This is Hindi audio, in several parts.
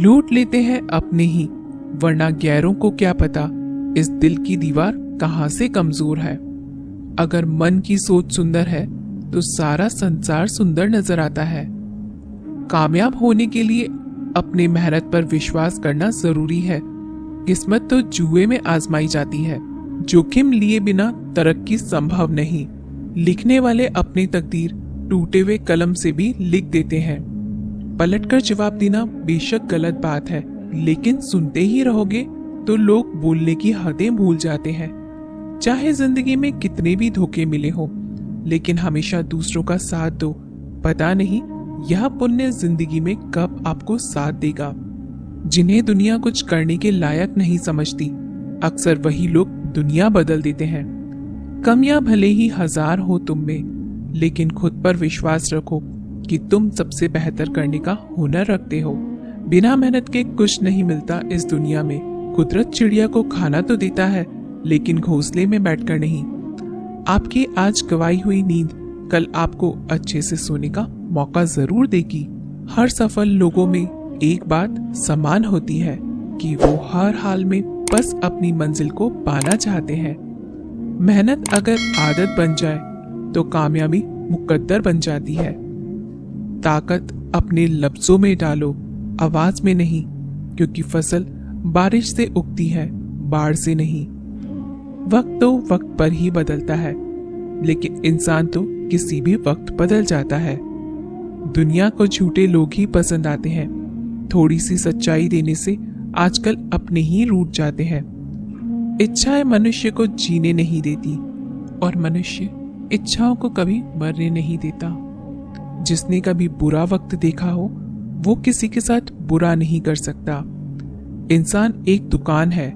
लूट लेते हैं अपने ही, वरना गैरों को क्या पता इस दिल की दीवार कहां से कमजोर है। अगर मन की सोच सुंदर है तो सारा संसार सुंदर नजर आता है। कामयाब होने के लिए अपनी मेहनत पर विश्वास करना जरूरी है। किस्मत तो जुए में आजमाई जाती है। जोखिम लिए बिना तरक्की संभव नहीं। लिखने वाले अपनी तकदीर टूटे हुए कलम से भी लिख देते हैं। पलटकर जवाब देना बेशक गलत बात है, लेकिन सुनते ही रहोगे तो लोग बोलने की हदें भूल जाते हैं। चाहे जिंदगी में कितने भी धोखे मिले हो, लेकिन हमेशा दूसरों का साथ दो। पता नहीं यह पुण्य जिंदगी में कब आपको साथ देगा। जिन्हें दुनिया कुछ करने के लायक नहीं समझती, अक्सर वही लोग दुनिया बदल देते हैं। कमियां भले ही हजार हो तुम में, लेकिन खुद पर विश्वास रखो कि तुम सबसे बेहतर करने का हुनर रखते हो। बिना मेहनत के कुछ नहीं मिलता इस दुनिया में। कुदरत चिड़िया को खाना तो देता है, लेकिन घोंसले में बैठकर नहीं। आपकी आज गवाई हुई नींद कल आपको अच्छे से सोने का मौका जरूर देगी। हर सफल लोगों में एक बात समान होती है कि वो हर हाल में बस अपनी मंजिल को पाना चाहते हैं। मेहनत अगर आदत बन जाए तो कामयाबी मुकद्दर बन जाती है। ताकत अपने लफ्जों में डालो, आवाज में नहीं, क्योंकि फसल बारिश से उगती है, बाढ़ से नहीं। वक्त तो वक्त पर ही बदलता है, लेकिन इंसान तो किसी भी वक्त बदल जाता है। दुनिया को झूठे लोग ही पसंद आते हैं। थोड़ी सी सच्चाई देने से आजकल अपने ही रूठ जाते हैं। इच्छाएं मनुष्य को जीने नहीं देती, और मनुष्य इच्छाओं को कभी मरने नहीं देता। जिसने कभी बुरा वक्त देखा हो, वो किसी के साथ बुरा नहीं कर सकता। इंसान एक दुकान है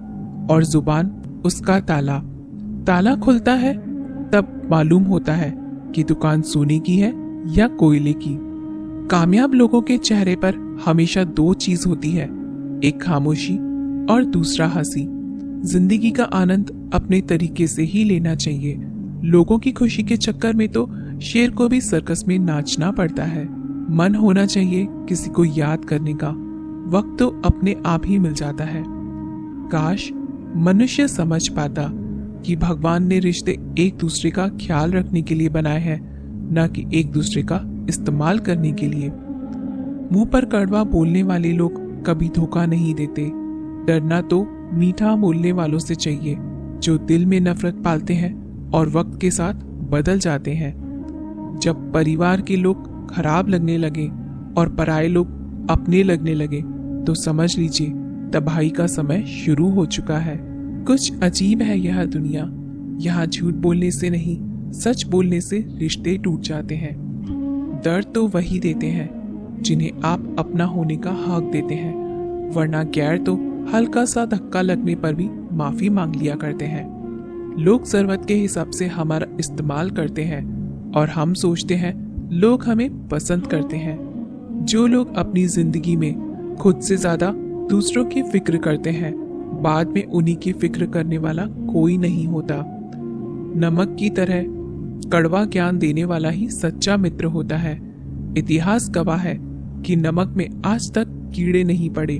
और जुबान उसका ताला। ताला खुलता है तब मालूम होता है कि दुकान सोने की है या कोयले की। कामयाब लोगों के चेहरे पर हमेशा दो चीज होती है, एक खामोशी और दूसरा हंसी। जिंदगी का आनंद अपने तरीके से ही लेना चाहिए। लोगों की खुशी के चक्कर में तो शेर को भी सर्कस में नाचना पड़ता है। मन होना चाहिए किसी को याद करने का, वक्त तो अपने आप ही मिल जाता है। काश मनुष्य समझ पाता कि भगवान ने रिश्ते एक दूसरे का ख्याल रखने के लिए बनाए हैं, न कि एक दूसरे का इस्तेमाल करने के लिए। मुंह पर कड़वा बोलने वाले लोग कभी धोखा नहीं देते। डरना तो मीठा बोलने वालों से चाहिए, जो दिल में नफरत पालते हैं और वक्त के साथ बदल जाते हैं। जब परिवार के लोग खराब लगने लगे और पराये लोग अपने लगने लगे, तो समझ लीजिए तबाही का समय शुरू हो चुका है। कुछ अजीब है यह दुनिया। यहाँ झूठ बोलने से नहीं, सच बोलने से रिश्ते टूट जाते हैं। दर्द तो वही देते हैं जिन्हें आप अपना होने का हक देते हैं, वरना गैर तो हल्का सा धक्का लगने पर भी माफी मांग लिया करते हैं। लोग जरूरत के हिसाब से हमारा इस्तेमाल करते हैं और हम सोचते हैं लोग हमें पसंद करते हैं। जो लोग अपनी जिंदगी में खुद से ज्यादा दूसरों की फिक्र करते हैं, बाद में उन्हीं की फिक्र करने वाला कोई नहीं होता। नमक की तरह कड़वा ज्ञान देने वाला ही सच्चा मित्र होता है। इतिहास गवाह है कि नमक में आज तक कीड़े नहीं पड़े।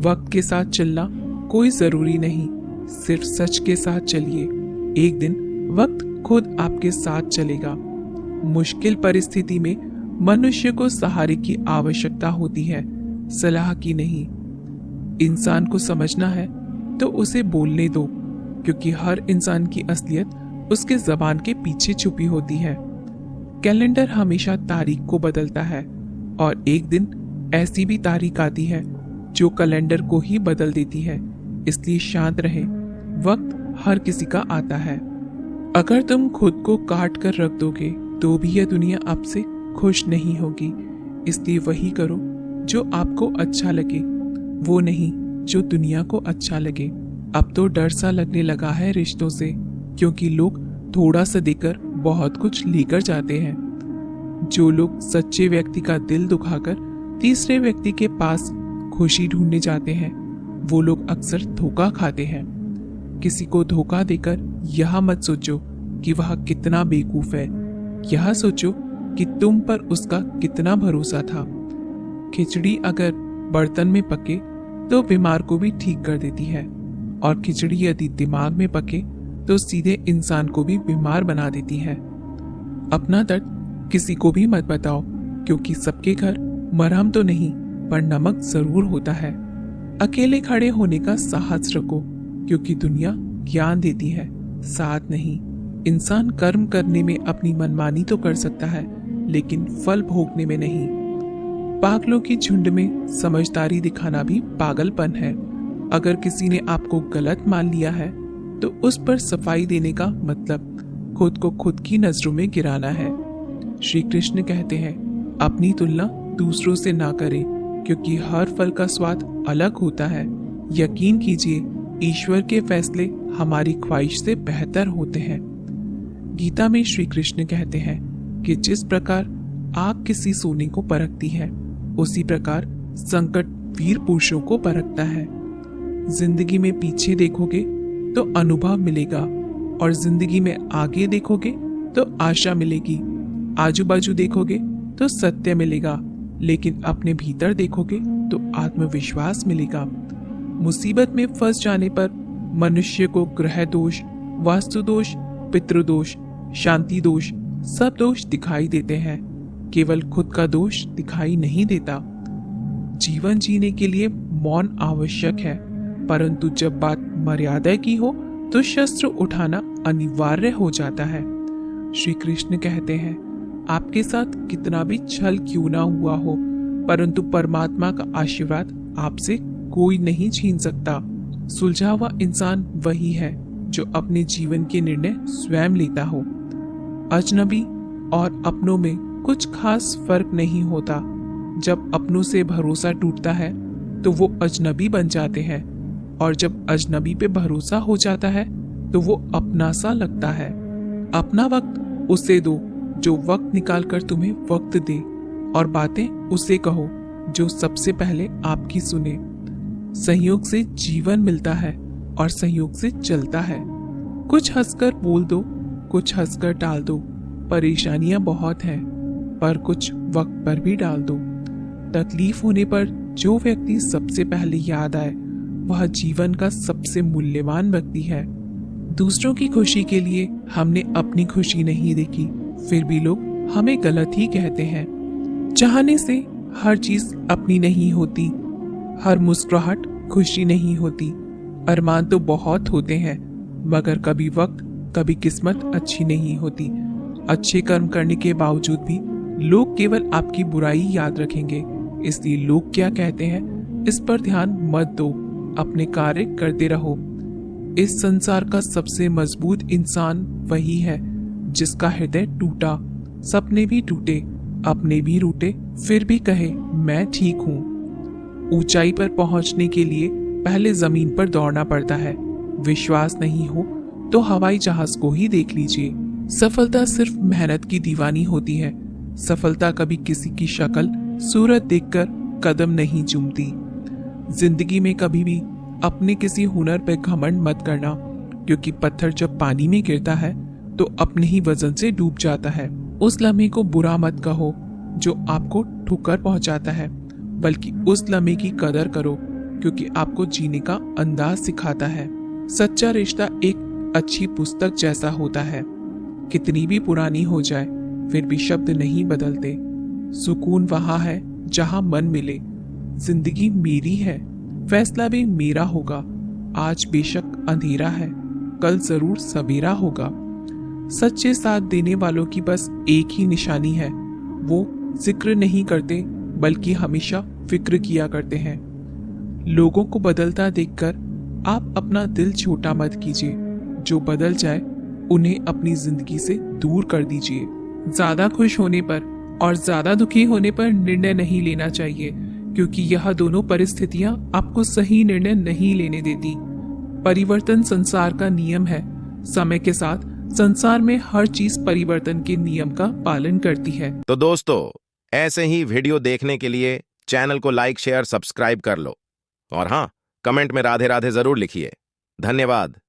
वक्त के साथ चलना कोई जरूरी नहीं, सिर्फ सच के साथ चलिए। एक दिन वक्त खुद आपके साथ चलेगा। मुश्किल परिस्थिति में मनुष्य को सहारे की आवश्यकता होती है, सलाह की नहीं। इंसान को समझना है तो उसे बोलने दो, क्योंकि हर इंसान की असलियत उसके जबान के पीछे छुपी होती है। कैलेंडर हमेशा तारीख को बदलता है, और एक दिन ऐसी भी तारीख आती है जो कैलेंडर को ही बदल देती है। इसलिए शांत रहे, वक्त हर किसी का आता है। अगर तुम खुद को काट कर रख दोगे तो भी यह दुनिया आपसे खुश नहीं होगी। इसलिए वही करो जो आपको अच्छा लगे, वो नहीं जो दुनिया को अच्छा लगे। अब तो डर सा लगने लगा है रिश्तों से, क्योंकि लोग थोड़ा सा देकर बहुत कुछ लेकर जाते हैं। जो लोग सच्चे व्यक्ति का दिल दुखाकर तीसरे व्यक्ति के पास खुशी ढूंढने जाते हैं, वो लोग अक्सर धोखा खाते हैं। किसी को धोखा देकर यह मत सोचो कि वह कितना बेवकूफ है, यह सोचो कि तुम पर उसका कितना भरोसा था। खिचड़ी अगर बर्तन में पके तो बीमार को भी ठीक कर देती है, और खिचड़ी यदि दिमाग में पके तो सीधे इंसान को भी बीमार बना देती है। अपना दर्द किसी को भी मत बताओ, क्योंकि सबके घर मरहम तो नहीं पर नमक जरूर होता है। अकेले खड़े होने का साहस रखो, क्योंकि दुनिया ज्ञान देती है, साथ नहीं। इंसान कर्म करने में अपनी मनमानी तो कर सकता है, लेकिन फल भोगने में नहीं। पागलों की झुंड में समझदारी दिखाना भी पागलपन है। अगर किसी ने आपको गलत मान लिया है तो उस पर सफाई देने का मतलब खुद को खुद की नजरों में गिराना है। श्री कृष्ण कहते हैं, अपनी तुलना दूसरों से ना करें, क्योंकि हर फल का स्वाद अलग होता है। यकीन कीजिए, ईश्वर के फैसले हमारी ख्वाहिश से बेहतर होते हैं। गीता में श्री कृष्ण कहते हैं कि जिस प्रकार आग किसी सोने को परखती है, उसी प्रकार संकट वीर पुरुषों को परखता है। जिंदगी में पीछे देखोगे तो अनुभव मिलेगा, और जिंदगी में आगे देखोगे तो आशा मिलेगी। आजू बाजू देखोगे तो सत्य मिलेगा, लेकिन अपने भीतर देखोगे तो आत्मविश्वास मिलेगा। मुसीबत में फंस जाने पर मनुष्य को ग्रह दोष, वास्तु दोष, पितृदोष, शांति दोष, सब दोष दिखाई देते हैं, केवल खुद का दोष दिखाई नहीं देता। जीवन जीने के लिए मौन आवश्यक है, परंतु जब बात मर्यादा की हो तो शस्त्र उठाना अनिवार्य हो जाता है। श्री कृष्ण कहते हैं, आपके साथ कितना भी छल क्यों ना हुआ हो, परंतु परमात्मा का आशीर्वाद आपसे कोई नहीं छीन सकता। सुलझा हुआ इंसान वही है जो अपने जीवन के निर्णय स्वयं लेता हो। अजनबी और अपनों में कुछ खास फर्क नहीं होता। जब अपनों से भरोसा टूटता है तो वो अजनबी बन जाते हैं, और जब अजनबी पे भरोसा हो जाता है तो वो अपना सा लगता है। अपना वक्त उसे दो जो वक्त निकाल कर तुम्हें वक्त दे, और बातें उसे कहो जो सबसे पहले आपकी सुने। संयोग से जीवन मिलता है और संयोग से चलता है। कुछ हंसकर बोल दो, कुछ हंसकर टाल दो। परेशानियां बहुत हैं, पर कुछ वक्त पर भी डाल दो। तकलीफ होने पर जो व्यक्ति सबसे पहले याद आए वह जीवन का सबसे मूल्यवान व्यक्ति है। दूसरों की खुशी के लिए हमने अपनी खुशी नहीं देखी, फिर भी लोग हमें गलत ही कहते हैं। चाहने से हर चीज अपनी नहीं होती, हर मुस्कुराहट खुशी नहीं होती। अरमान तो बहुत होते हैं, मगर कभी वक्त, कभी किस्मत अच्छी नहीं होती। अच्छे कर्म करने के बावजूद भी लोग केवल आपकी बुराई याद रखेंगे, इसलिए लोग क्या कहते हैं इस पर ध्यान मत दो, अपने कार्य करते रहो। इस संसार का सबसे मजबूत इंसान वही है जिसका हृदय टूटा, सपने भी टूटे, अपने भी रूठे, फिर भी कहे मैं ठीक हूँ। ऊंचाई पर पहुंचने के लिए पहले जमीन पर दौड़ना पड़ता है। विश्वास नहीं हो तो हवाई जहाज को ही देख लीजिए। सफलता सिर्फ मेहनत की दीवानी होती है। सफलता कभी किसी की शक्ल सूरत देखकर कदम नहीं चूमती। जिंदगी में कभी भी अपने किसी हुनर पर घमंड मत करना, क्योंकि पत्थर जब पानी में गिरता है तो अपने ही वजन से डूब जाता है। उस लम्हे को बुरा मत कहो जो आपको ठुकर पहुंचाता है, बल्कि उस लम्हे की कदर करो क्योंकि आपको जीने का अंदाज सिखाता है। सच्चा रिश्ता एक अच्छी पुस्तक जैसा होता है, कितनी भी पुरानी हो जाए फिर भी शब्द नहीं बदलते। सुकून वहां है जहां मन मिले। जिंदगी मेरी है, फैसला भी मेरा होगा। आज बेशक अंधेरा है, कल जरूर सवेरा होगा। सच्चे साथ देने वालों की बस एक ही निशानी है, वो जिक्र नहीं करते बल्कि हमेशा फिक्र किया करते हैं। लोगों को बदलता देखकर आप अपना दिल छोटा मत कीजिए। जो बदल जाए उन्हें अपनी जिंदगी से दूर कर दीजिए। ज्यादा खुश होने पर और ज्यादा दुखी होने पर निर्णय नहीं लेना चाहिए, क्योंकि यह दोनों परिस्थितियां आपको सही निर्णय नहीं लेने देती। परिवर्तन संसार का नियम है। समय के साथ संसार में हर चीज परिवर्तन के नियम का पालन करती है। तो दोस्तों, ऐसे ही वीडियो देखने के लिए चैनल को लाइक, शेयर, सब्सक्राइब कर लो, और हाँ, कमेंट में राधे राधे जरूर लिखिए। धन्यवाद।